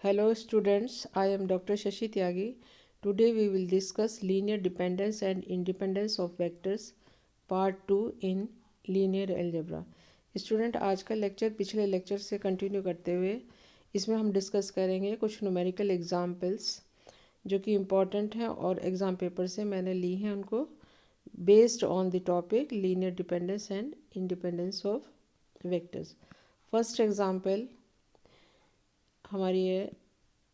Hello students, I am Dr. Shashi Tyagi. Today we will discuss linear dependence and independence of vectors part 2 in linear algebra. Student आज का lecture पिछले lecture से continue करते हुए इसमें हम discuss करेंगे कुछ न्यूमेरिकल एग्जाम्पल्स जो कि इम्पॉर्टेंट हैं और एग्ज़ाम पेपर से मैंने ली हैं उनको based on the topic linear dependence and independence of vectors. First example हमारी है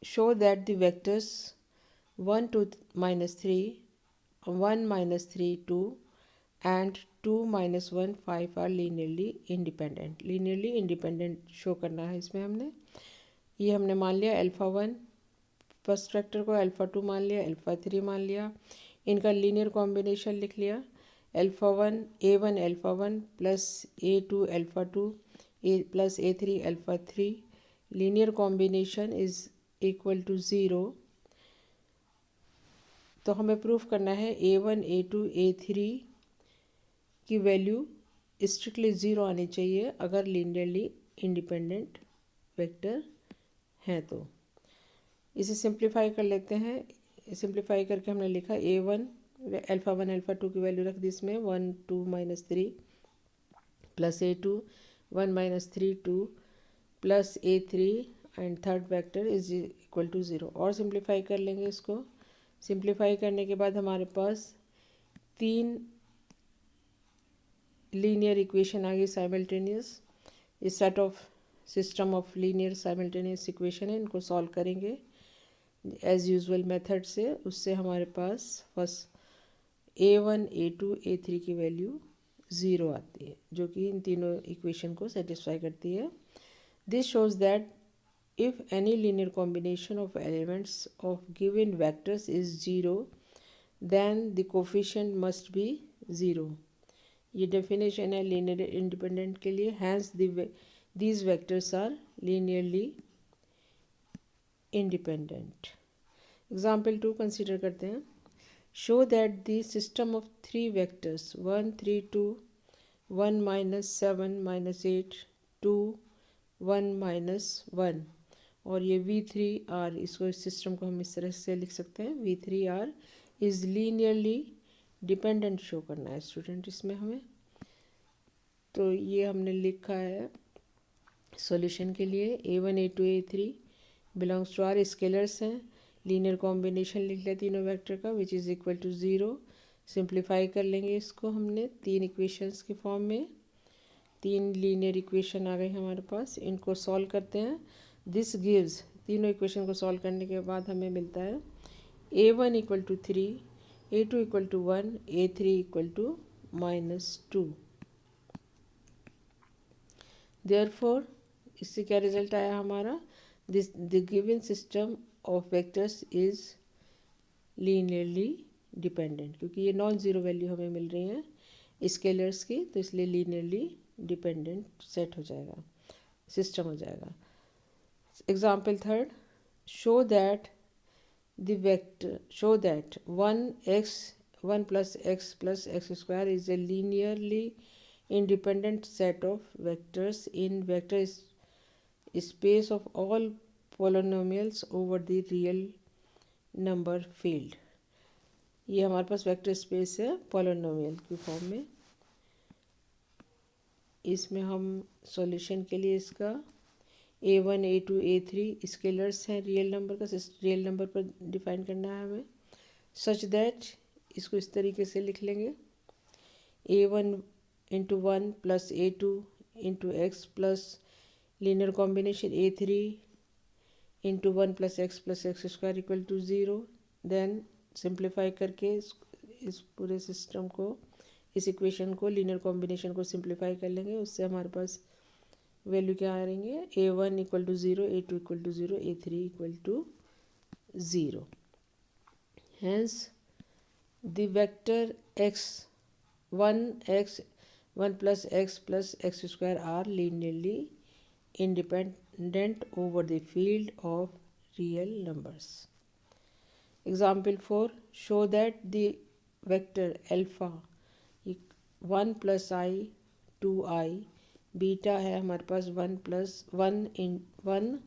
show that the vectors 1 2 minus 3 1 minus 3 2 and 2 minus 1 5 are linearly independent show करना है. इसमें हमने मान लिया अल्फ़ा 1 फर्स्ट वेक्टर को, अल्फ़ा 2 मान लिया, अल्फ़ा 3 मान लिया, इनका लीनियर कॉम्बिनेशन लिख लिया. Alpha 1 A1 alpha 1 plus A2 alpha 2 A plus A3 alpha 3 linear combination is equal to zero. तो हमें प्रूफ करना है A1 A2 A3 की वैल्यू स्ट्रिक्टली ज़ीरो आनी चाहिए अगर लीनियरली इंडिपेंडेंट वेक्टर हैं. तो इसे सिंप्लीफाई कर लेते हैं. सिंप्लीफाई करके हमने लिखा A1 अल्फ़ा 1 अल्फ़ा 2 की वैल्यू रख दी इसमें 1 2 minus 3 plus A2 1 minus 3 2 plus A3 and third vector is equal to zero. और सिंप्लीफाई कर लेंगे इसको. सिंप्लीफाई करने के बाद हमारे पास तीन लीनियर इक्वेशन आ गई साइमल्टेनियस. इस set of system of linear simultaneous equation है, इनको सॉल्व करेंगे एज़ यूजुअल मेथड से. उससे हमारे पास फर्स्ट A1 A2 A3 की वैल्यू ज़ीरो आती है जो कि इन तीनों इक्वेशन को सेटिस्फाई करती है. This shows that if any linear combination of elements of given vectors is zero then the coefficient must be zero. ये definition है linear independent के लिए. hence these vectors are linearly independent. example 2 consider करते हैं. show that the system of three vectors 1 3 2 1 minus 7 minus 8 2 1 minus 1 और ये V3R, इसको इस सिस्टम को हम इस तरह से लिख सकते हैं V3R is linearly dependent show करना है स्टूडेंट इसमें हमें. तो ये हमने लिखा है सॉल्यूशन के लिए. A1 A2 A3 belongs to R scalars हैं. लीनियर कॉम्बिनेशन लिख लिया तीनों वेक्टर का which is equal to zero. Simplify कर लेंगे इसको हमने तीन इक्वेशंस के फॉर्म में. तीन लीनियर इक्वेशन आ गए हमारे पास, इनको सॉल्व करते हैं. दिस गिव्स, तीनों इक्वेशन को सॉल्व करने के बाद हमें मिलता है A1 equal to 3 A2 equal to 1 A3 equal to -2. Therefore इससे क्या रिजल्ट आया हमारा, this the given system of vectors is linearly dependent. क्योंकि ये नॉन ज़ीरो वैल्यू हमें मिल रही हैं स्केलर्स की, तो इसलिए लीनियरली डिपेंडेंट सेट हो जाएगा, सिस्टम हो जाएगा. Example third, show that 1 plus x square is a linearly independent set of vectors in vector space of all polynomials over the real number field. ये हमारे पास वेक्टर स्पेस है polynomial की form में. इसमें हम सॉल्यूशन के लिए इसका A1 A2 A3 स्केलर्स हैं रियल नंबर का, रियल नंबर पर डिफाइन करना है हमें. सच दैट इसको इस तरीके से लिख लेंगे A1 into 1 plus A2 into x plus linear combination A3 into 1 plus x square equal to zero. Then simplify करके इस पूरे सिस्टम को, इस इक्वेशन को, लीनियर कॉम्बिनेशन को सिंप्लीफाई कर लेंगे. उससे हमारे पास वैल्यू क्या आ रही है A1 equal to zero A2 equal to zero A3 equal to zero. Hence the vector x1 plus x square are linearly independent over the field of real numbers. Example 4, show that the vector alpha 1 plus I 2I beta है हमारे पास 1 plus 1 इन 1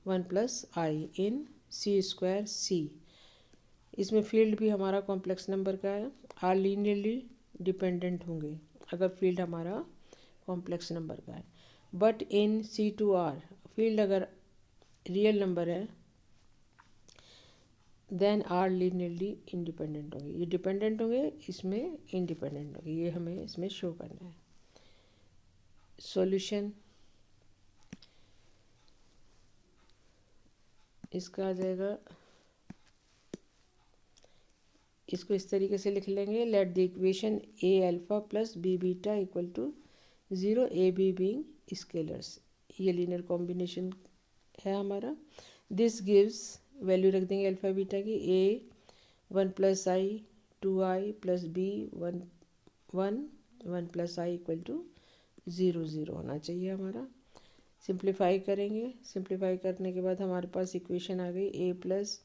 1 plus आई इन C square सी। इसमें field भी हमारा complex number का है, are linearly dependent होंगे अगर field हमारा कॉम्प्लेक्स नंबर का है। But in C two R field अगर रियल नंबर है देन आर लीनियरली इंडिपेंडेंट होंगे। ये डिपेंडेंट होंगे, इसमें इंडिपेंडेंट होंगे, ये हमें इसमें शो करना है। सॉल्यूशन इसका आ जाएगा, इसको इस तरीके से लिख लेंगे, let the equation A alpha plus B beta equal to 0 A B being scalars. ये लीनियर कॉम्बिनेशन है हमारा। दिस गिव्स वैल्यू रख देंगे अल्फा बीटा की, A 1 plus I 2 I plus B 1 1 1 plus I equal to 0 0 होना चाहिए हमारा। Simplify करेंगे, सिंप्लीफाई करने के बाद हमारे पास इक्वेशन आ गई A plus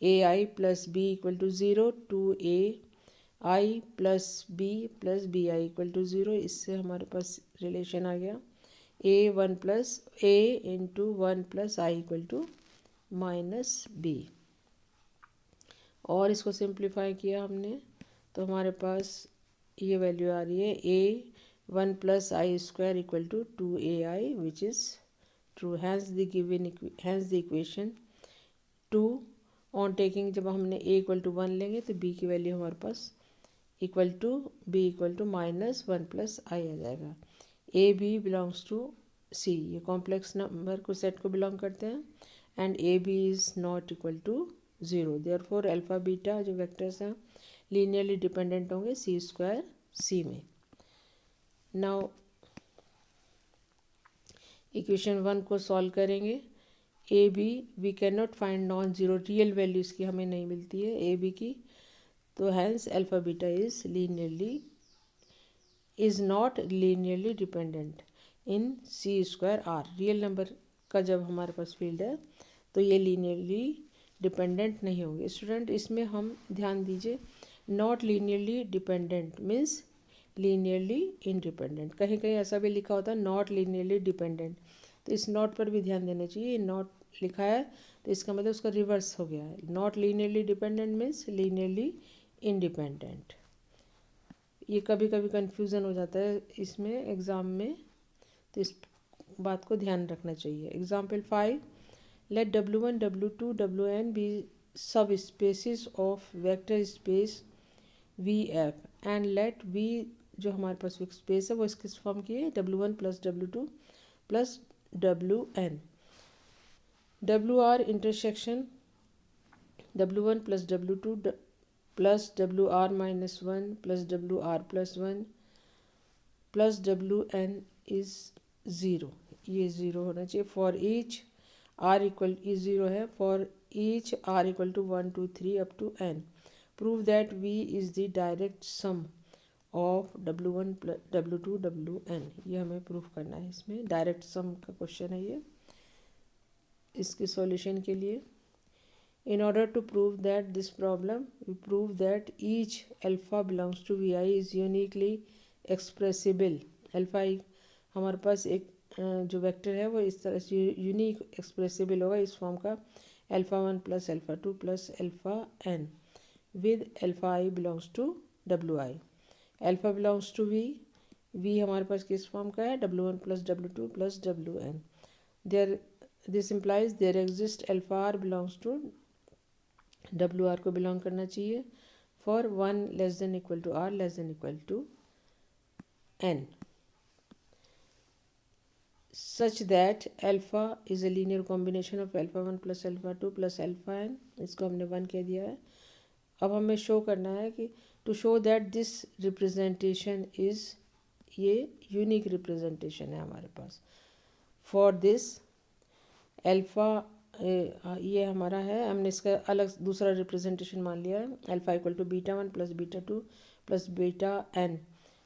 A I plus B equal to 0 two A I plus B I equal to 0। इससे हमारे पास रिलेशन आ गया A 1 plus A into 1 plus I equal to minus B. और इसको सिंप्लीफाई किया हमने तो हमारे पास ये वैल्यू आ रही है A 1 plus I square equal to 2 A I which is true. Hence the equation 2 on taking, जब हमने ए इक्वल टू 1 लेंगे तो बी की वैल्यू हमारे पास equal to B equal to minus 1 plus I आ जाएगा। A B belongs to C, ये कॉम्प्लेक्स नंबर को सेट को बिलोंग करते हैं, and A B is not equal to 0। Therefore alpha beta जो वेक्टर्स हैं लीनियरली डिपेंडेंट होंगे सी स्क्वायर सी में। नाउ इक्वेशन 1 को सॉल्व करेंगे। A B we can not find non zero, real value इसकी हमें नहीं मिलती है ए बी की, तो hence alpha beta is not linearly dependent in C square R. Real number का जब हमारे पास फील्ड है तो ये लीनियरली डिपेंडेंट नहीं होंगे। स्टूडेंट इसमें हम ध्यान दीजिए, not linearly dependent means linearly independent. कहीं कहीं ऐसा भी लिखा होता है नॉट लीनियरली डिपेंडेंट, तो इस नॉट पर भी ध्यान देना चाहिए। नॉट लिखा है तो इसका मतलब उसका रिवर्स हो गया है, not linearly dependent means linearly independent. ये कभी कभी कन्फ्यूज़न हो जाता है इसमें एग्ज़ाम में, तो इस बात को ध्यान रखना चाहिए। Example 5, let W1 W2 WN be subspaces of vector space VF and let V जो हमारे पास स्पेस है वो इसके फॉर्म की है W1 plus W2 plus WN। WR intersection W1 plus W2 plus WR minus 1 plus WR plus 1 plus WN is 0, ये 0 होना चाहिए। For each R equal is 0 है, for each R equal to 1 2 3 up to N। Prove that V is the direct sum of W1 W2 WN। ये हमें prove करना है, इसमें direct sum का क्वेश्चन है ये। इसके सॉल्यूशन के लिए in order to prove that this problem we prove that each alpha belongs to Vi is uniquely expressible। Alpha हमारे पास एक जो वेक्टर है वो इस तरह से यूनिक एक्सप्रेसिबल होगा इस फॉर्म का alpha 1 plus alpha 2 plus alpha n with alpha i belongs to WI। Alpha belongs to V हमारे पास किस फॉर्म का है W1 plus W2 plus WN। There this implies there exist alpha r belongs to WR को belong करना चाहिए for 1 less than equal to R less than equal to N such that alpha is a linear combination of alpha 1 plus alpha 2 plus alpha n। इसको हमने 1 कह दिया है। अब हमें शो करना है कि to show that this representation is, ये यूनिक रिप्रेजेंटेशन है हमारे पास। फॉर दिस अल्फ़ा ये हमारा है, हमने इसका अलग दूसरा रिप्रेजेंटेशन मान लिया है alpha equal to beta 1 plus beta 2 plus beta n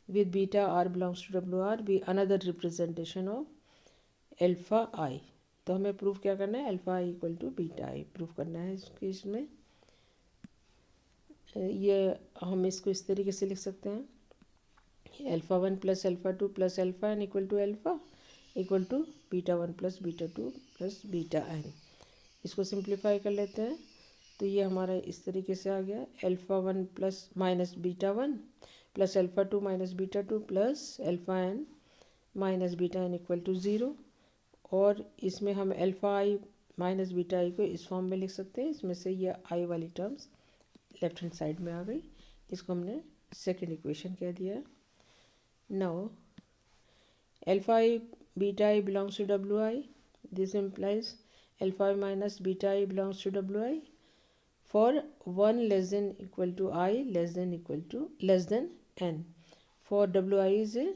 with beta r belongs to WR be another representation of alpha I. तो हमें प्रूफ क्या करना है, alpha I equal to beta I proof करना है इसके। इसमें ये हम इसको इस तरीके से लिख सकते हैं alpha 1 plus alpha 2 plus alpha n equal to alpha equal to beta 1 plus beta 2 plus beta n। इसको सिंप्लीफाई कर लेते हैं तो ये हमारा इस तरीके से आ गया alpha one plus minus beta one plus alpha two minus beta two plus alpha N minus beta N equal to zero. और इसमें हम alpha I minus beta I को इस फॉर्म में लिख सकते हैं। इसमें से ये आई वाली टर्म्स लेफ्ट हैंड साइड में आ गई, इसको हमने सेकेंड इक्वेशन कह दिया। Now alpha I beta I belongs to W I, this implies alpha I minus beta I belongs to W I for 1 less than equal to I less than n for wi is a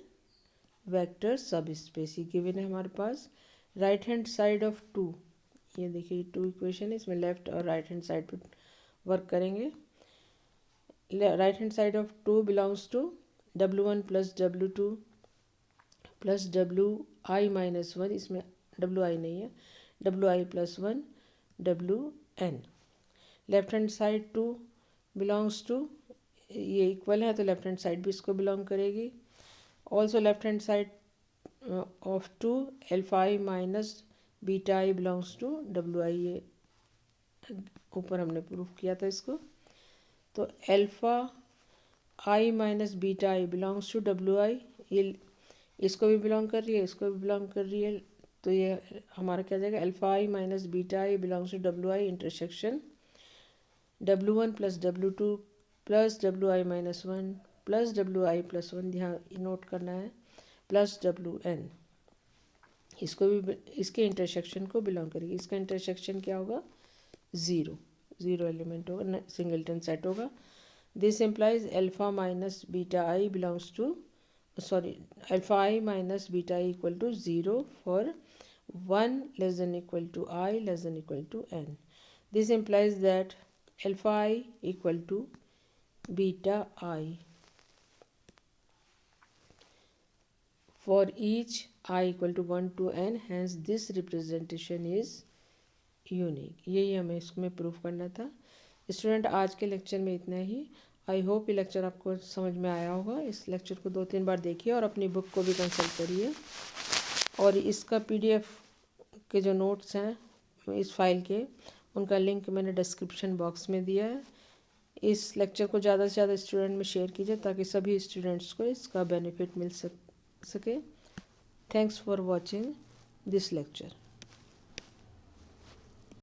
vector subspace. ये given है हमारे पास। Right hand side of two, ये देखिए two equation है, इसमें left और right hand side पे वर्क करेंगे। Right hand side of two belongs to w1 plus w2 plus wi minus one, इसमें wi नहीं है, wi plus one wn। Left hand side two belongs to, ये equal है तो left hand side भी इसको बिलोंग करेगी। Also left hand side of two alpha I minus beta I belongs to W I, ये ऊपर हमने प्रूफ किया था इसको। तो alpha I minus beta I belongs to W I, ये इसको भी बिलोंग कर रही है, इसको भी बिलोंग कर रही है, तो ये हमारा क्या जाएगा alpha I minus beta I belongs to W I intersection w1 plus w2 plus wi minus one plus wi plus one, ध्यान नोट करना है, प्लस wn, इसको भी इसके इंटरसेक्शन को बिलोंग करेगी। इसका इंटरसेक्शन क्या होगा ज़ीरो, ज़ीरो एलिमेंट होगा, सिंगलटन सेट होगा। This implies alpha minus beta I belongs to alpha I minus beta I equal to zero for 1 less than equal to I less than equal to n। This implies that alpha I equal to beta I for each I equal to 1 to n, hence this representation is unique। यही हमें इसमें proof करना था। Student आज के lecture में इतना ही। I hope ये लेक्चर आपको समझ में आया होगा। इस लेक्चर को 2-3 बार देखिए और अपनी बुक को भी कंसल्ट करिए। और इसका PDF के जो नोट्स हैं इस फाइल के, उनका लिंक मैंने डिस्क्रिप्शन बॉक्स में दिया है। इस लेक्चर को ज़्यादा से ज़्यादा स्टूडेंट में शेयर कीजिए ताकि सभी स्टूडेंट्स को इसका बेनिफिट मिल सके। Thanks for watching this lecture.